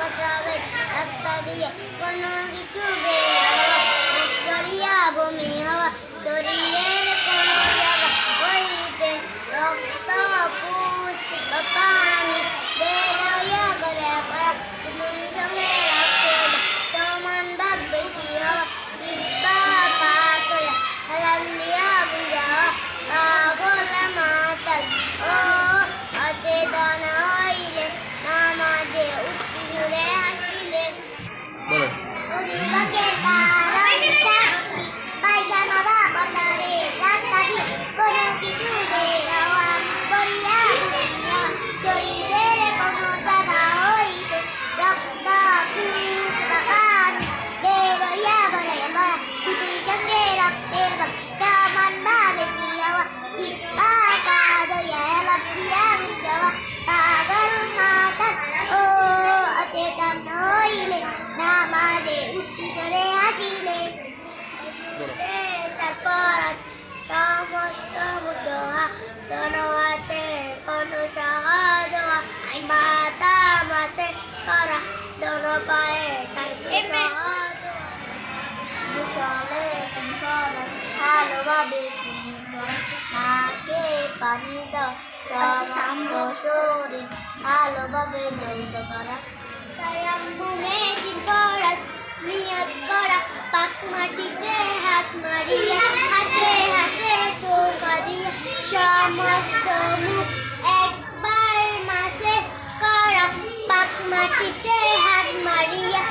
প্রস্রাবের রাস্তা দিয়ে কোনো কিছু বের হওয়া, মুখ করিয়া বমি হওয়া, শরীরের কোনো জায়গা হইতে রক্ত পুষ্ট পানি বের হইয়া গড়ে পড়া, দুজনের সঙ্গে রাখতে সমান ভাগ বেশি হওয়া, চিত্তা কাত হইয়া হেলান দিয়া গুঁজা হওয়া, পাগল মাতাল ও অচেতন হইলে নামাজে উচ্চ সুরে হাসিলে। অভিভাবকের কারণটা পায়খানা বা প্রস্রাবের রাস্তা দিয়ে কোনো কিছু বের হওয়া, করিয়া শরীরের কোনো জায়গা হইতে রক্ত পুঁজ বা পানি বের হইয়া গড়ে পড়া, শুধুর সঙ্গে রক্তের ভাগ সমান বা বেশি হওয়া, চিত্তা কাত হইয়া হেলান দিয়া গুঁজা হওয়া, পাগল মাতাল ও অচেতন হইলে নামাজে উচ্চ স্বরে হাসিলে। চারপরাত সমস্ত মুগ্ধহা, দোনো হাতে কোনো সহদোয়া, মাথা মাছে করা, দোনো পায়ে থাকবে সহদোয়া, দুশলে তিন ফরজ ভালোভাবে কুনি করা, নাকে পানি দেওয়া, সমস্ত শরীর ভালোভাবে দৌত করা, তায়াম্মুমে তিন ফরজ নিয়ত করা, পাক মাটিতে হাত মারিয়া হাতে হাতে টোকা দিয়া, সমস্ত মুখ একবার মাসে করা, পাক মাটিতে হাত মারিয়া